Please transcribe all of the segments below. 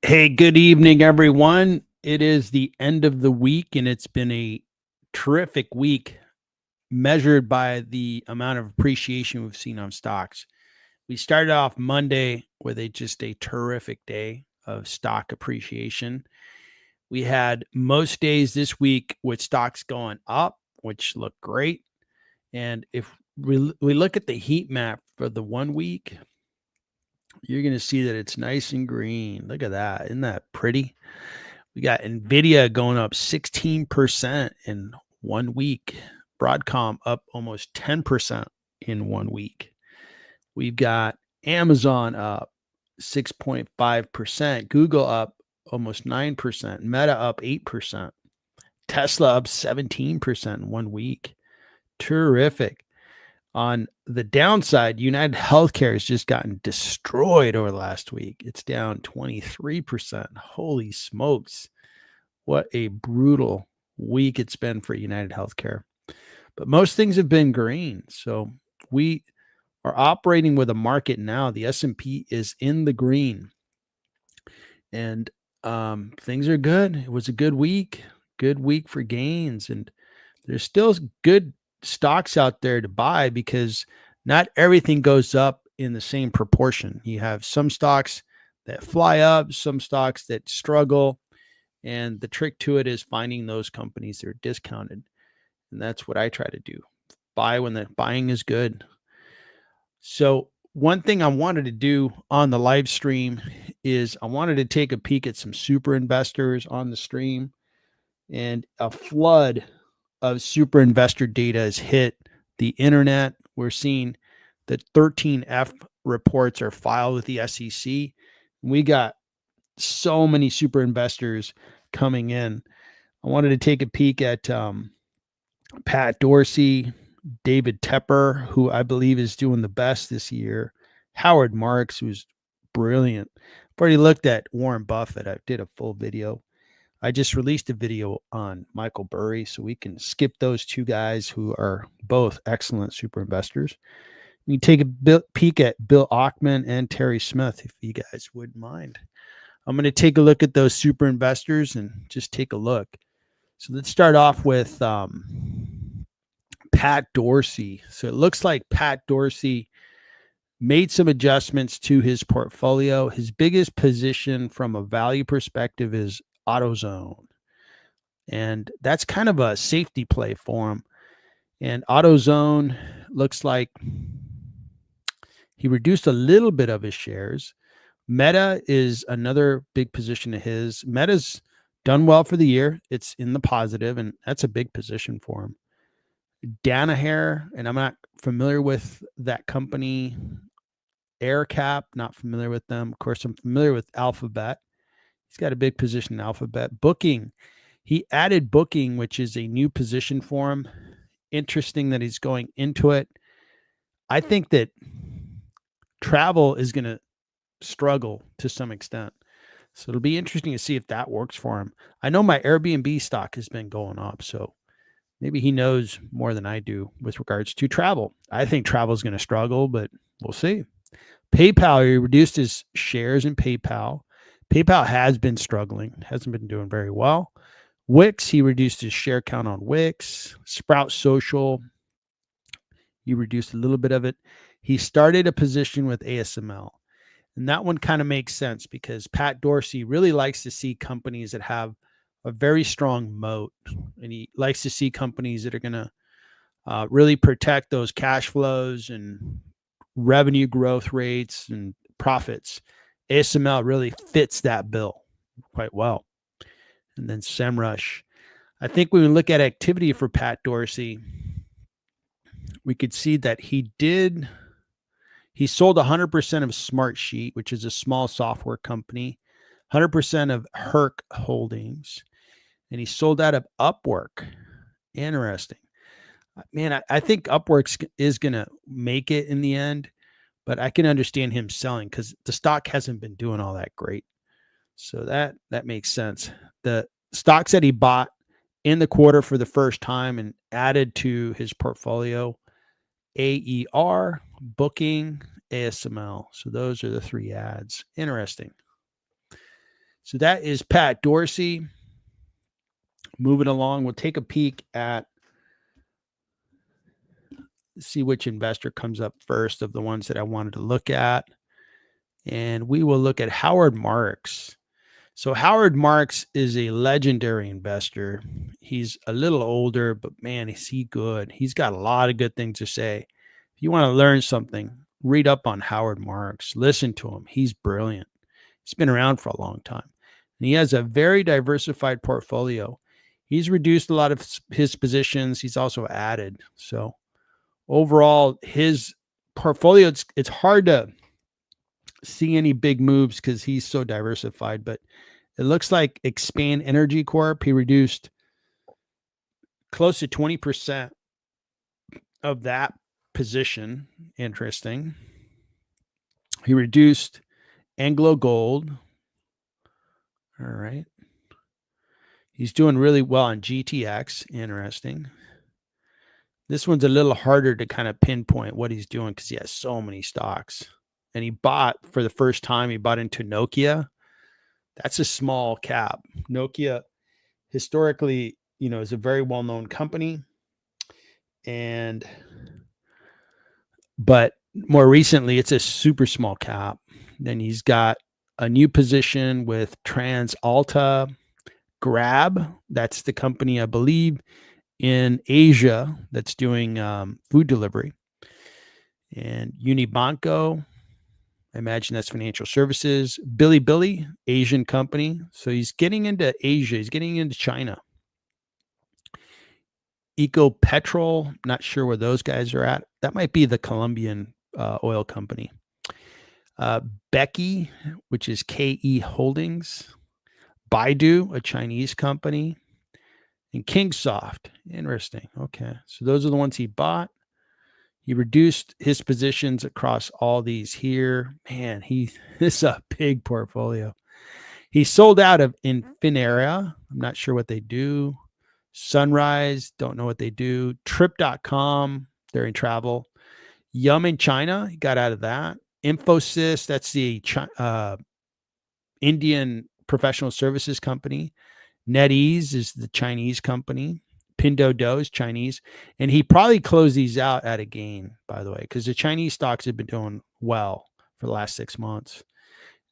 Hey, good evening, everyone. It is the end of the week, and it's been a terrific week measured by the amount of appreciation we've seen on stocks. We started off Monday with just a terrific day of stock appreciation. We had most days this week with stocks going up, which looked great. And if we look at the heat map for the 1 week, you're going to see that it's nice and green. Look at that. Isn't that pretty? We got Nvidia going up 16% in 1 week. Broadcom up almost 10% in 1 week. We've got Amazon up 6.5%, Google up almost 9%, Meta up 8%, Tesla up 17% in 1 week. Terrific. On the downside, United Healthcare has just gotten destroyed over the last week. It's down 23%. Holy smokes. What a brutal week it's been for United Healthcare. But most things have been green. So we are operating with a market now. The S&P is in the green. And things are good. It was a good week for gains. And there's still good stocks out there to buy because not everything goes up in the same proportion. You have some stocks that fly up, some stocks that struggle. And the trick to it is finding those companies that are discounted. And that's what I try to do. Buy when the buying is good. So one thing I wanted to do on the live stream is I wanted to take a peek at some super investors on the stream, and a flood of super investor data has hit the internet. We're seeing that 13F reports are filed with the SEC. We got so many super investors coming in. I wanted to take a peek at Pat Dorsey, David Tepper, who I believe is doing the best this year, Howard Marks, who's brilliant. I've already looked at Warren Buffett. I did a full video. I just released a video on Michael Burry, so we can skip those two guys who are both excellent super investors. You can take a peek at Bill Ackman and Terry Smith if you guys wouldn't mind. I'm going to take a look at those super investors and just take a look. So let's start off with Pat Dorsey. So it looks like Pat Dorsey made some adjustments to his portfolio. His biggest position from a value perspective is AutoZone. And that's kind of a safety play for him. And AutoZone looks like he reduced a little bit of his shares. Meta is another big position of his. Meta's done well for the year. It's in the positive, and that's a big position for him. Danaher, and I'm not familiar with that company. AirCap, not familiar with them. Of course, I'm familiar with Alphabet. He's got a big position in Alphabet. Booking, he added Booking, which is a new position for him. Interesting that he's going into it. I think that travel is going to struggle to some extent. So it'll be interesting to see if that works for him. I know my Airbnb stock has been going up, so maybe he knows more than I do with regards to travel. I think travel is going to struggle, but we'll see. PayPal, he reduced his shares in PayPal. PayPal has been struggling, hasn't been doing very well. Wix, he reduced his share count on Wix. Sprout Social, he reduced a little bit of it. He started a position with ASML. And that one kind of makes sense because Pat Dorsey really likes to see companies that have a very strong moat. And he likes to see companies that are going to really protect those cash flows and revenue growth rates and profits. ASML really fits that bill quite well. And then SEMrush. I think when we look at activity for Pat Dorsey, we could see that he sold 100% of Smartsheet, which is a small software company, 100% of Herc Holdings, and he sold out of Upwork. Interesting. Man, I think Upwork is going to make it in the end, but I can understand him selling because the stock hasn't been doing all that great. So that makes sense. The stocks that he bought in the quarter for the first time and added to his portfolio, AER, Booking, ASML. So those are the three ads. Interesting. So that is Pat Dorsey. Moving along, we'll take a peek at, see which investor comes up first of the ones that I wanted to look at. And we will look at Howard Marks. So Howard Marks is a legendary investor. He's a little older, but man, is he good. He's got a lot of good things to say. If you want to learn something, read up on Howard Marks. Listen to him. He's brilliant. He's been around for a long time. And he has a very diversified portfolio. He's reduced a lot of his positions. He's also added. So overall, his portfolio, it's hard to see any big moves because he's so diversified, but it looks like Expand Energy Corp, he reduced close to 20% of that position. Interesting. He reduced Anglo Gold. All right. He's doing really well on GTX. Interesting. This one's a little harder to kind of pinpoint what he's doing because he has so many stocks. And he bought, for the first time, he bought into Nokia. That's a small cap. Nokia historically, is a very well-known company. But more recently, it's a super small cap. Then he's got a new position with TransAlta. Grab, that's the company, I believe, in Asia that's doing food delivery. And Unibanco, I imagine that's financial services. Bilibili, Asian company. So he's getting into Asia. He's getting into China. Ecopetrol, not sure where those guys are at. That might be the Colombian oil company. Becky, which is KE Holdings. Baidu, a Chinese company. And Kingsoft. Interesting. Okay. So those are the ones he bought. He reduced his positions across all these here. Man, this is a big portfolio. He sold out of Infinera. I'm not sure what they do. Sunrise, don't know what they do. Trip.com, they're in travel. Yum in China, he got out of that. Infosys, that's the Indian professional services company. NetEase is the Chinese company. Pinduoduo is Chinese. And he probably closed these out at a gain, by the way, because the Chinese stocks have been doing well for the last 6 months.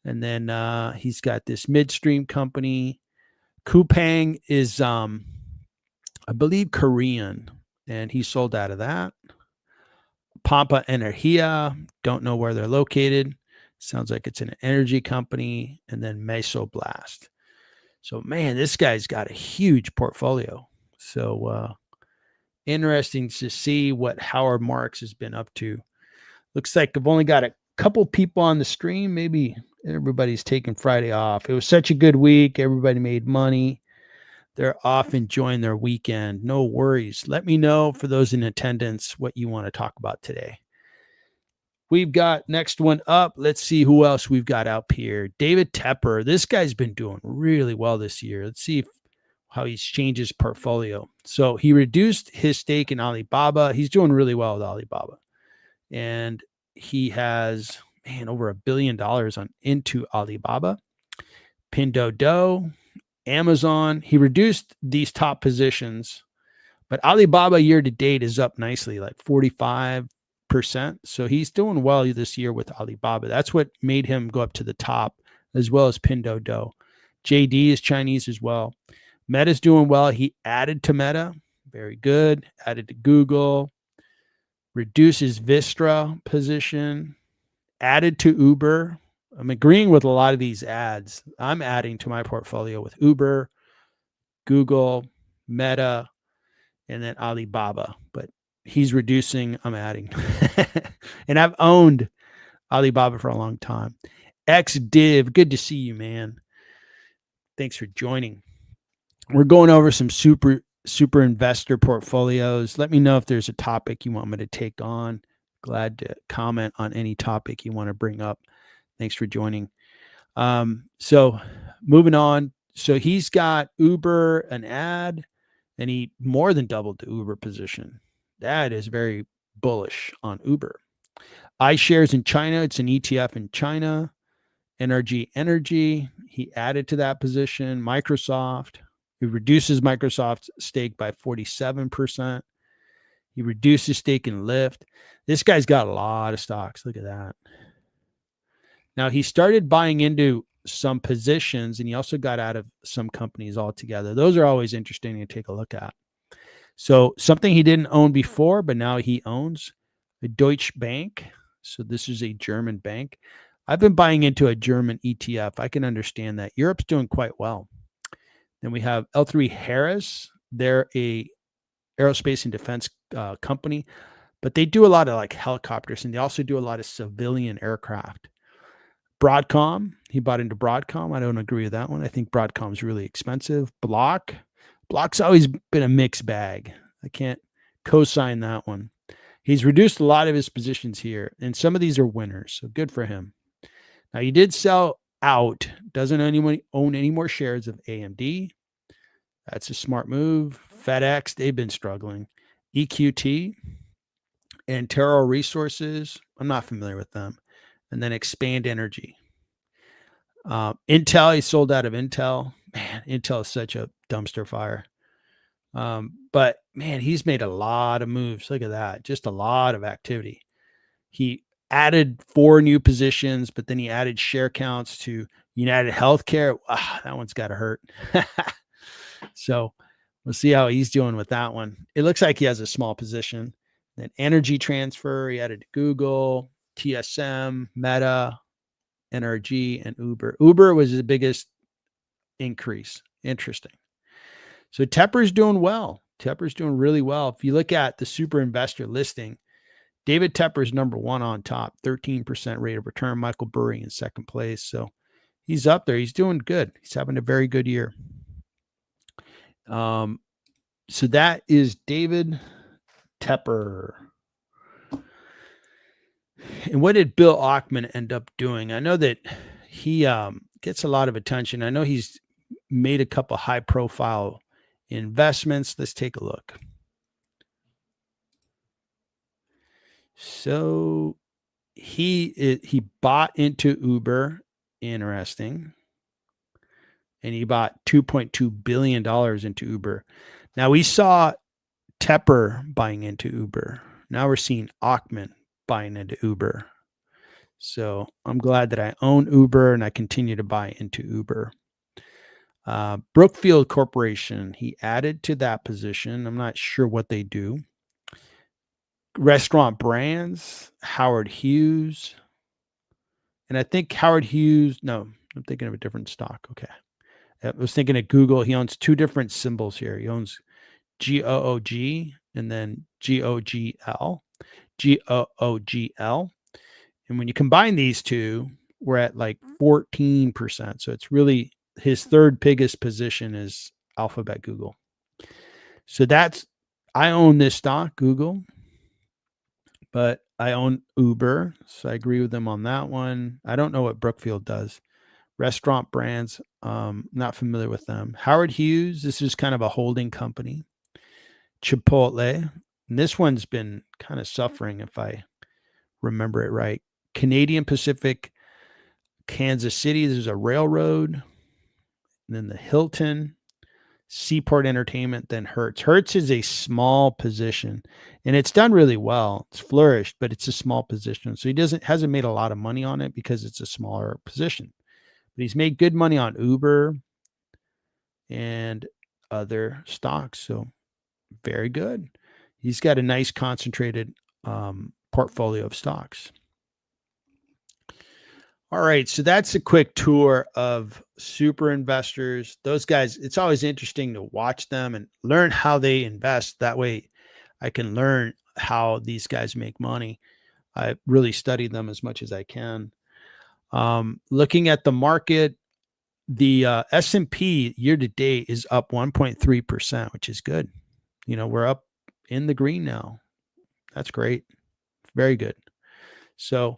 And then he's got this midstream company. Coupang is, I believe, Korean, and he sold out of that. Pampa Energia, don't know where they're located. Sounds like it's an energy company. And then Mesoblast. So, man, this guy's got a huge portfolio. So, interesting to see what Howard Marks has been up to. Looks like I've only got a couple people on the stream. Maybe everybody's taking Friday off. It was such a good week. Everybody made money. They're off enjoying their weekend. No worries. Let me know, for those in attendance, what you want to talk about today. We've got next one up. Let's see who else we've got out here. David Tepper. This guy's been doing really well this year. Let's see how he's changed his portfolio. So he reduced his stake in Alibaba. He's doing really well with Alibaba. And he has, over $1 billion into Alibaba. Pinduoduo, Amazon. He reduced these top positions, but Alibaba year to date is up nicely, like 45%. So he's doing well this year with Alibaba. That's what made him go up to the top, as well as Pinduoduo. JD is Chinese as well. Meta's doing well. He added to Meta. Very good. Added to Google. Reduces Vistra position. Added to Uber. I'm agreeing with a lot of these ads. I'm adding to my portfolio with Uber, Google, Meta, and then Alibaba. But he's reducing, I'm adding. And I've owned Alibaba for a long time. XDiv, good to see you, man. Thanks for joining. We're going over some super investor portfolios. Let me know if there's a topic you want me to take on. Glad to comment on any topic you want to bring up. Thanks for joining. So moving on. So he's got Uber, an ad, and he more than doubled the Uber position. That is very bullish on Uber. iShares in China. It's an ETF in China. NRG Energy. he added to that position. Microsoft, he reduces Microsoft's stake by 47%. He reduced his stake in Lyft. This guy's got a lot of stocks. Look at that. Now, he started buying into some positions, and he also got out of some companies altogether. Those are always interesting to take a look at. So something he didn't own before, but now he owns, a Deutsche Bank. So this is a German bank. I've been buying into a German ETF. I can understand that. Europe's doing quite well. Then we have L3 Harris. They're a aerospace and defense company, but they do a lot of like helicopters, and they also do a lot of civilian aircraft. Broadcom, he bought into Broadcom. I don't agree with that one. I think Broadcom's really expensive. Block's always been a mixed bag. I can't co-sign that one. He's reduced a lot of his positions here, and some of these are winners, so good for him. Now, he did sell out, doesn't own any more shares of AMD. That's a smart move. FedEx, they've been struggling. EQT, Antero Resources, I'm not familiar with them. And then Expand Energy. Intel, he sold out of Intel. Man, Intel is such a dumpster fire. But man, he's made a lot of moves. Look at that. Just a lot of activity. He added 4 new positions, but then he added share counts to United Healthcare. That one's got to hurt. So we'll see how he's doing with that one. It looks like he has a small position. Then Energy Transfer, he added Google, TSM, Meta, NRG, and Uber. Uber was his biggest increase. Interesting. So Tepper's doing well. Tepper's doing really well. If you look at the super investor listing, David Tepper's number 1 on top, 13% rate of return. Michael Burry in second place. So he's up there. He's doing good. He's having a very good year. So that is David Tepper. And what did Bill Ackman end up doing? I know that he gets a lot of attention. I know he's made a couple high profile investments. Let's take a look. So he bought into Uber. Interesting. And he bought $2.2 billion into Uber. Now we saw Tepper buying into Uber. Now we're seeing Ackman buying into Uber. So I'm glad that I own Uber and I continue to buy into Uber. Brookfield Corporation, he added to that position. I'm not sure what they do. Restaurant Brands, Howard Hughes. And I think Howard Hughes, no, I'm thinking of a different stock. Okay. I was thinking of Google. He owns 2 different symbols here. He owns GOOG and then GOGL. GOOGL. And when you combine these two, we're at like 14%. So it's really his third biggest position is Alphabet Google. So I own this stock, Google, but I own Uber. So I agree with them on that one. I don't know what Brookfield does. Restaurant Brands, not familiar with them. Howard Hughes, this is kind of a holding company. Chipotle, and this one's been kind of suffering if I remember it right. Canadian Pacific, Kansas City, there's a railroad. And then the Hilton, Seaport Entertainment, then Hertz. Hertz is a small position, and it's done really well. It's flourished, but it's a small position. So he hasn't made a lot of money on it because it's a smaller position. But he's made good money on Uber and other stocks. So very good. He's got a nice concentrated portfolio of stocks. All right. So that's a quick tour of super investors. Those guys, it's always interesting to watch them and learn how they invest. That way I can learn how these guys make money. I really study them as much as I can. Looking at the market, the S&P year to date is up 1.3%, which is good. You know, we're up in the green now. That's great. Very good. So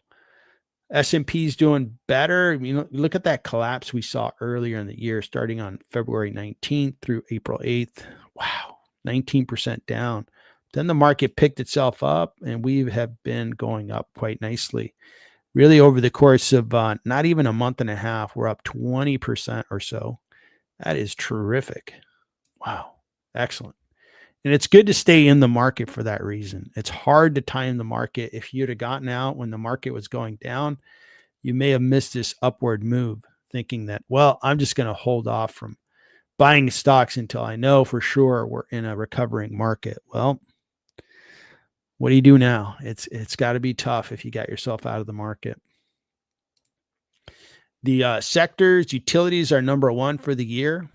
S&P is doing better. You know, look at that collapse we saw earlier in the year, starting on February 19th through April 8th. Wow, 19% down. Then the market picked itself up, and we have been going up quite nicely. Really, over the course of not even a month and a half, we're up 20% or so. That is terrific. Wow. Excellent. And it's good to stay in the market for that reason. It's hard to time the market. If you'd have gotten out when the market was going down, you may have missed this upward move thinking that, well, I'm just going to hold off from buying stocks until I know for sure we're in a recovering market. Well, what do you do now? It's got to be tough if you got yourself out of the market. The sectors, utilities are number one for the year.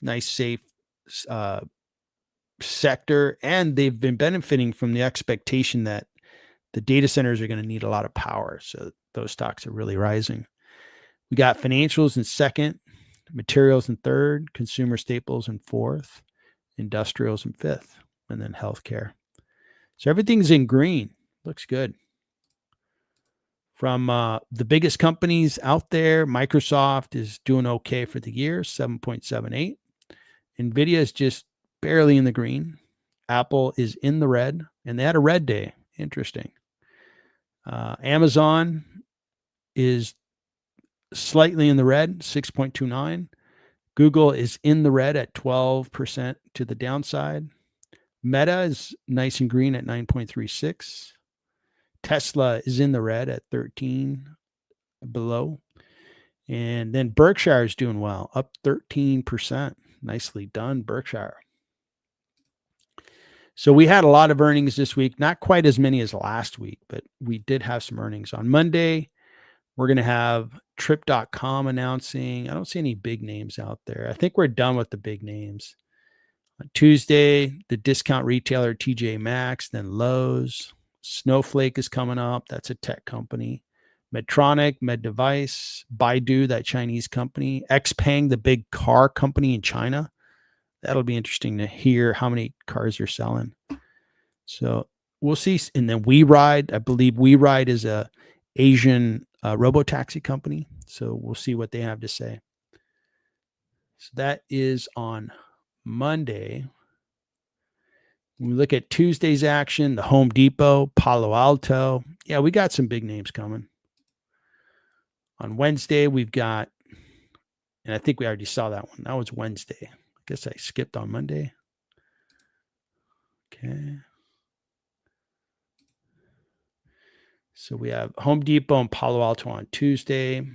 Nice, safe sector, and they've been benefiting from the expectation that the data centers are going to need a lot of power. So those stocks are really rising. We got financials in second, materials in third, consumer staples in fourth, industrials in fifth, and then healthcare. So everything's in green. Looks good. From the biggest companies out there, Microsoft is doing okay for the year, 7.78. NVIDIA is just barely in the green. Apple is in the red, and they had a red day. Interesting. Amazon is slightly in the red, 6.29. Google is in the red at 12% to the downside. Meta is nice and green at 9.36. Tesla is in the red at 13 below. And then Berkshire is doing well, up 13%. Nicely done, Berkshire. So we had a lot of earnings this week, not quite as many as last week, but we did have some earnings. On Monday, we're going to have Trip.com announcing. I don't see any big names out there. I think we're done with the big names. On Tuesday, the discount retailer TJ Maxx, then Lowe's. Snowflake is coming up. That's a tech company. Medtronic, MedDevice, Baidu, that Chinese company. XPeng, the big car company in China. That'll be interesting to hear how many cars you're selling. So we'll see. And then WeRide, I believe WeRide is a Asian robotaxi company. So we'll see what they have to say. So that is on Monday. When we look at Tuesday's action, the Home Depot, Palo Alto. Yeah, we got some big names coming. On Wednesday, we've got, and I think we already saw that one. That was Wednesday. I guess I skipped on Monday. Okay. So we have Home Depot and Palo Alto on Tuesday,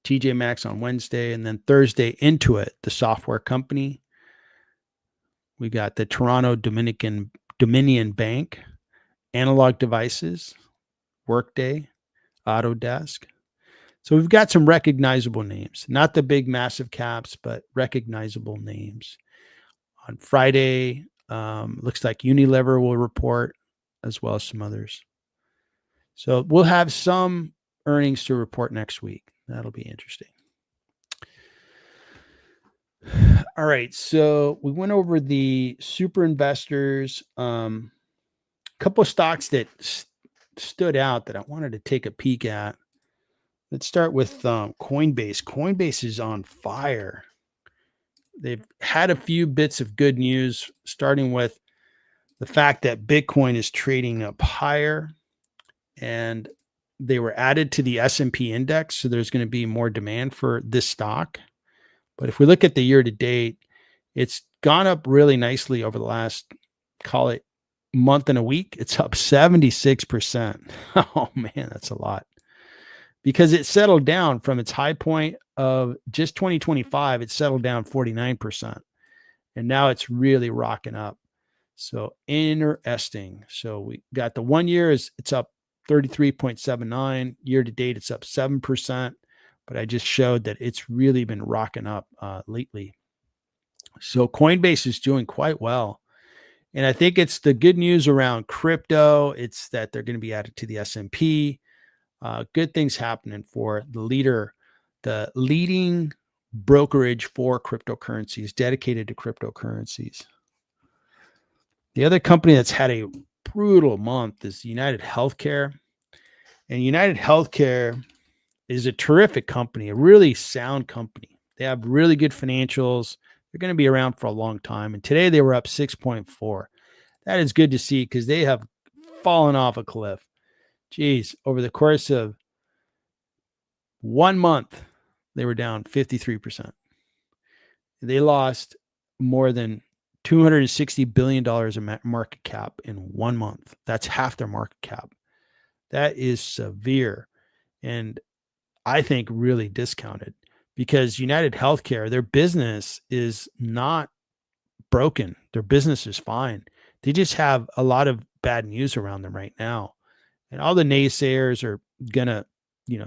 TJ Maxx on Wednesday, and then Thursday, Intuit, the software company. We got the Toronto Dominion Bank, Analog Devices, Workday, Autodesk. So we've got some recognizable names, not the big massive caps, but recognizable names. On Friday, looks like Unilever will report, as well as some others. So we'll have some earnings to report next week. That'll be interesting. All right. So we went over the super investors. A couple of stocks that stood out that I wanted to take a peek at. Let's start with Coinbase. Coinbase is on fire. They've had a few bits of good news, starting with the fact that Bitcoin is trading up higher, and they were added to the S&P index. So there's going to be more demand for this stock. But if we look at the year to date, it's gone up really nicely over the last, call it, month and a week. It's up 76%. Oh man, that's a lot. Because it settled down from its high point of just 2025, it settled down 49%. And now it's really rocking up. So interesting. So we got the 1 year it's up 33.79. Year to date, it's up 7%. But I just showed that it's really been rocking up lately. So Coinbase is doing quite well. And I think it's the good news around crypto. It's that they're going to be added to the S&P. Good things happening for the leading brokerage for cryptocurrencies, dedicated to cryptocurrencies. The other company that's had a brutal month is United Healthcare. And United Healthcare is a terrific company, a really sound company. They have really good financials. They're going to be around for a long time. And today they were up 6.4. That is good to see because they have fallen off a cliff. Geez, over the course of 1 month, they were down 53%. They lost more than $260 billion in market cap in 1 month. That's half their market cap. That is severe, and I think really discounted, because United Healthcare, their business is not broken. Their business is fine. They just have a lot of bad news around them right now. And all the naysayers are going to,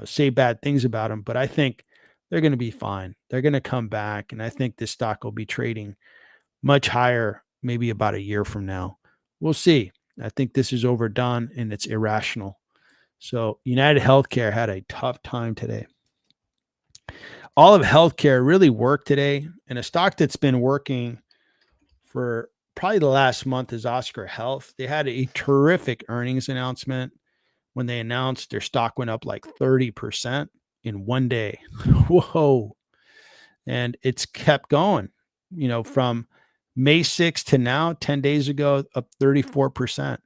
say bad things about them, but I think they're going to be fine. They're going to come back, and I think this stock will be trading much higher maybe about a year from now. We'll see. I think this is overdone and it's irrational. So United Healthcare had a tough time today. All of healthcare really worked today, and a stock that's been working for probably the last month is Oscar Health. They had a terrific earnings announcement. When they announced, their stock went up like 30% in 1 day. Whoa. And it's kept going, from May 6th to now, 10 days ago, up 34%.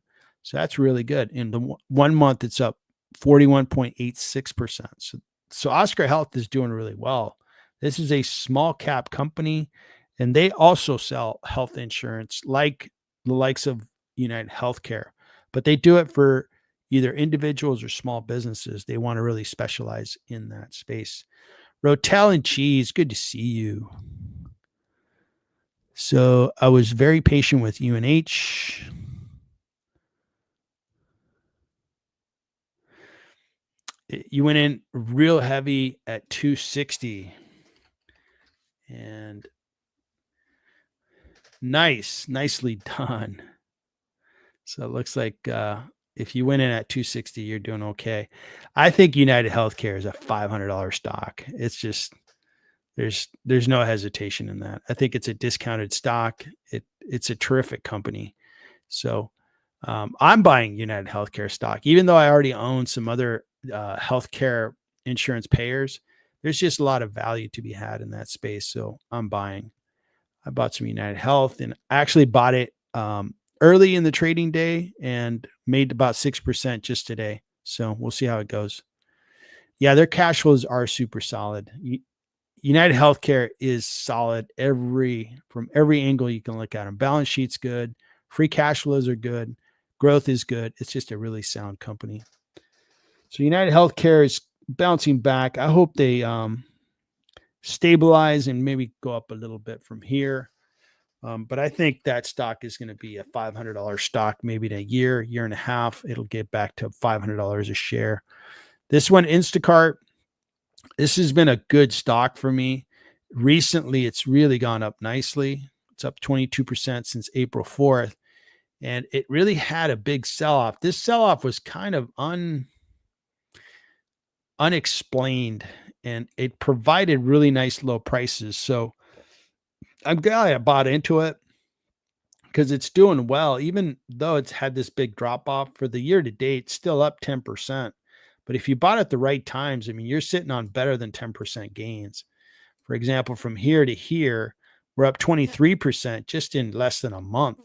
So that's really good. In the 1 month, it's up 41.86%. So Oscar Health is doing really well. This is a small cap company, and they also sell health insurance like the likes of United Healthcare, but they do it for either individuals or small businesses. They want to really specialize in that space. Rotel and Cheese, good to see you. So I was very patient with UNH. You went in real heavy at 260. And nicely done. So it looks like if you went in at 260, you're doing okay. I think United Healthcare is a $500 stock. It's just there's no hesitation in that. I think it's a discounted stock. It's a terrific company. So I'm buying United Healthcare stock, even though I already own some other healthcare insurance payers. There's just a lot of value to be had in that space. So I'm buying. I bought some United Health, and I actually bought it early in the trading day and made about 6% just today. So we'll see how it goes. Yeah, their cash flows are super solid. United Healthcare is solid from every angle you can look at them. Balance sheet's good. Free cash flows are good. Growth is good. It's just a really sound company. So United Healthcare is bouncing back. I hope they stabilize and maybe go up a little bit from here. But I think that stock is going to be a $500 stock, maybe in a year and a half. It'll get back to $500 a share. This one, Instacart, this has been a good stock for me. Recently, it's really gone up nicely. It's up 22% since April 4th. And it really had a big sell-off. This sell-off was kind of unexplained, and it provided really nice low prices. So I'm glad I bought into it because it's doing well, even though it's had this big drop off for the year to date, still up 10%. But if you bought at the right times, I mean, you're sitting on better than 10% gains. For example, from here to here, we're up 23% just in less than a month.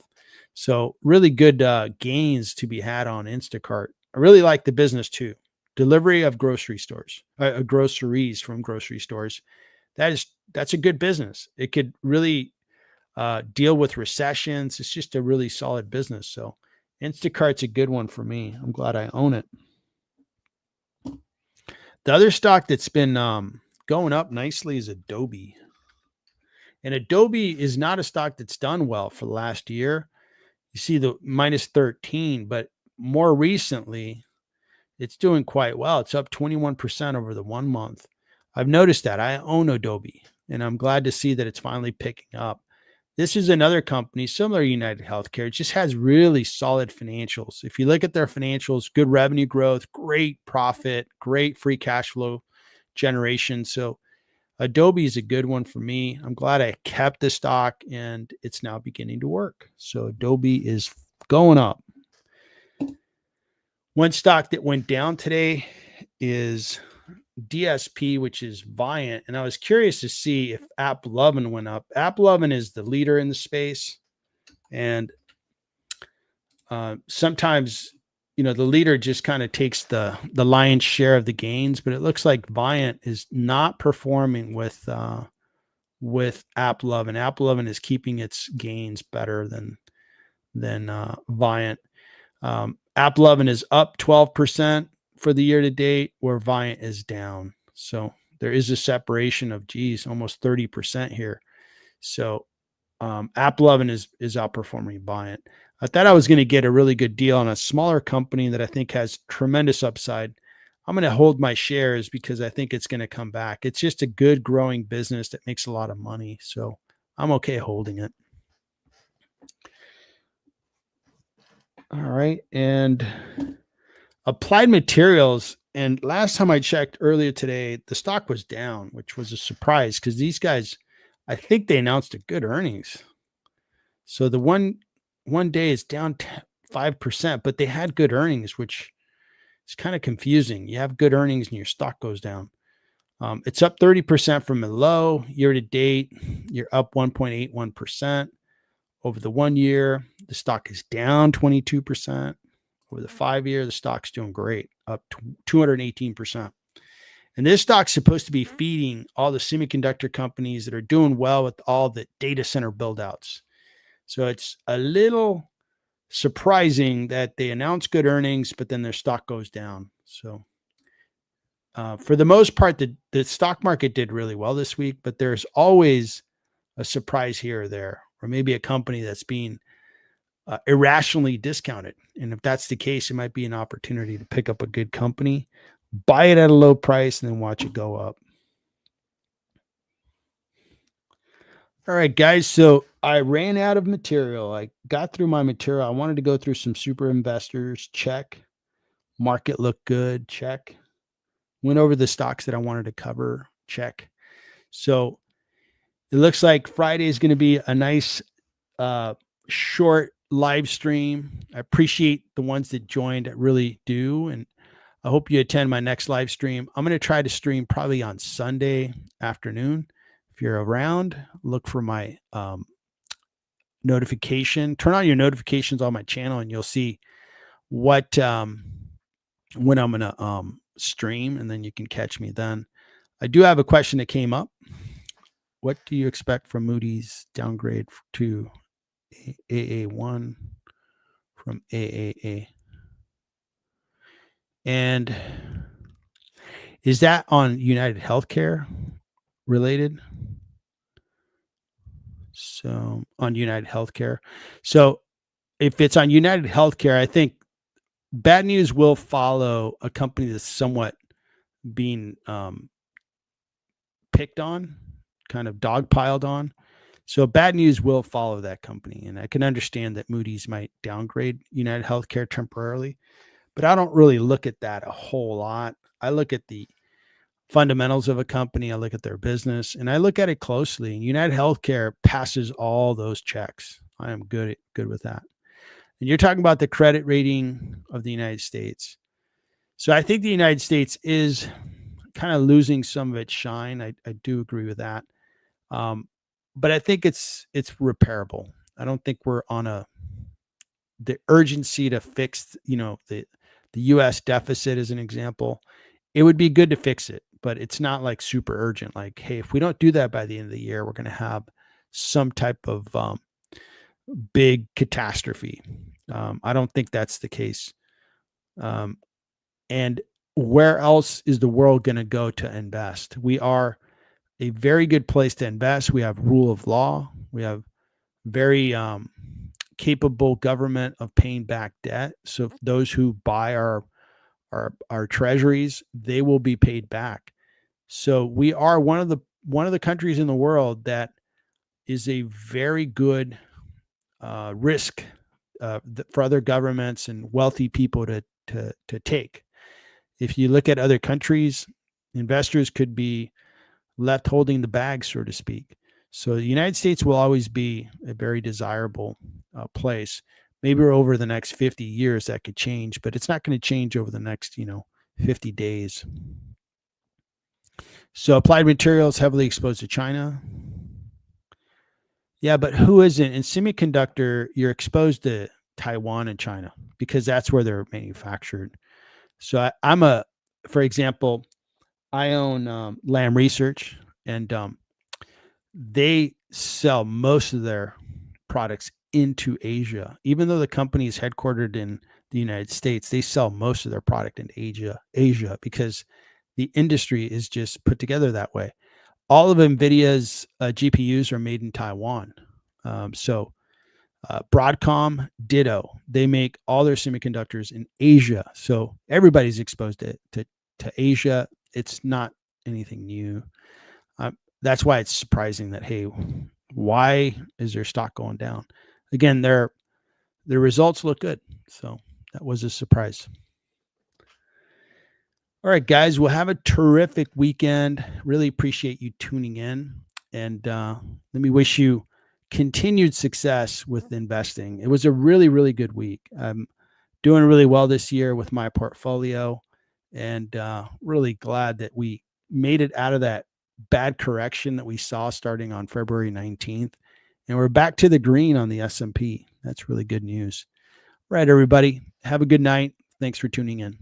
So really good gains to be had on Instacart. I really like the business too. Delivery of groceries from grocery stores. That's a good business. It could really deal with recessions. It's just a really solid business. So Instacart's a good one for me. I'm glad I own it. The other stock that's been going up nicely is Adobe. And Adobe is not a stock that's done well for the last year. You see the minus 13, but more recently, it's doing quite well. It's up 21% over the 1 month. I've noticed that. I own Adobe, and I'm glad to see that it's finally picking up. This is another company similar to United Healthcare. It just has really solid financials. If you look at their financials, good revenue growth, great profit, great free cash flow generation. So Adobe is a good one for me. I'm glad I kept the stock, and it's now beginning to work. So Adobe is going up. One stock that went down today is DSP, which is Viant. And I was curious to see if AppLovin went up. AppLovin is the leader in the space. And sometimes the leader just kind of takes the lion's share of the gains, but it looks like Viant is not performing with AppLovin, and AppLovin is keeping its gains better than Viant. AppLovin is up 12% for the year to date, where Viant is down. So there is a separation of almost 30% here. So AppLovin is outperforming Viant. I thought I was going to get a really good deal on a smaller company that I think has tremendous upside. I'm going to hold my shares because I think it's going to come back. It's just a good growing business that makes a lot of money. So I'm okay holding it. All right. And Applied Materials. And last time I checked earlier today, the stock was down, which was a surprise because these guys, I think they announced a good earnings. So the one day is down 5%, but they had good earnings, which is kind of confusing. You have good earnings and your stock goes down. It's up 30% from the low. Year to date, you're up 1.81%. Over the 1 year, the stock is down 22%. Over the 5 year, the stock's doing great, up 218%. And this stock's supposed to be feeding all the semiconductor companies that are doing well with all the data center buildouts. So it's a little surprising that they announce good earnings, but then their stock goes down. So for the most part, the stock market did really well this week, but there's always a surprise here or there, or maybe a company that's being irrationally discounted. And if that's the case, it might be an opportunity to pick up a good company, buy it at a low price, and then watch it go up. All right, guys. So I ran out of material. I got through my material. I wanted to go through some super investors. Check. Market looked good. Check. Went over the stocks that I wanted to cover. Check. So it looks like Friday is going to be a nice short live stream. I appreciate the ones that joined. I really do. And I hope you attend my next live stream. I'm going to try to stream probably on Sunday afternoon. If you're around, look for my notification. Turn on your notifications on my channel, and you'll see what when I'm going to stream, and then you can catch me then. I do have a question that came up. What do you expect from Moody's downgrade to AA1 from AAA? And is that on United Healthcare related? So on United Healthcare. So if it's on United Healthcare, I think bad news will follow a company that's somewhat being picked on, kind of dogpiled on. So bad news will follow that company. And I can understand that Moody's might downgrade United Healthcare temporarily, but I don't really look at that a whole lot. I look at the fundamentals of a company. I look at their business, and I look at it closely. And United Healthcare passes all those checks. I am good with that. And you're talking about the credit rating of the United States. So I think the United States is kind of losing some of its shine. I do agree with that. But I think it's repairable. I don't think we're on the urgency to fix, the U.S. deficit as an example. It would be good to fix it, but it's not like super urgent. Like, hey, if we don't do that by the end of the year, we're going to have some type of big catastrophe. I don't think that's the case. And where else is the world going to go to invest? We are a very good place to invest. We have rule of law. We have very capable government of paying back debt. So those who buy our treasuries, they will be paid back. So we are one of the countries in the world that is a very good risk for other governments and wealthy people to take. If you look at other countries, investors could be left holding the bag, so to speak. So the United States will always be a very desirable place. Maybe over the next 50 years that could change, but it's not going to change over the next, 50 days. So Applied Materials heavily exposed to China. Yeah, but who isn't? In semiconductor, you're exposed to Taiwan and China, because that's where they're manufactured. So for example, I own Lamb Research, and they sell most of their products into Asia. Even though the company is headquartered in the United States, they sell most of their product in Asia, because the industry is just put together that way. All of NVIDIA's GPUs are made in Taiwan. Broadcom, ditto. They make all their semiconductors in Asia. So everybody's exposed to Asia. It's not anything new. That's why it's surprising that, hey, why is their stock going down? Again, their results look good. So that was a surprise. All right, guys, we'll have a terrific weekend. Really appreciate you tuning in. And let me wish you continued success with investing. It was a really, really good week. I'm doing really well this year with my portfolio, and really glad that we made it out of that bad correction that we saw starting on February 19th. And we're back to the green on the S&P. That's really good news. All right, everybody. Have a good night. Thanks for tuning in.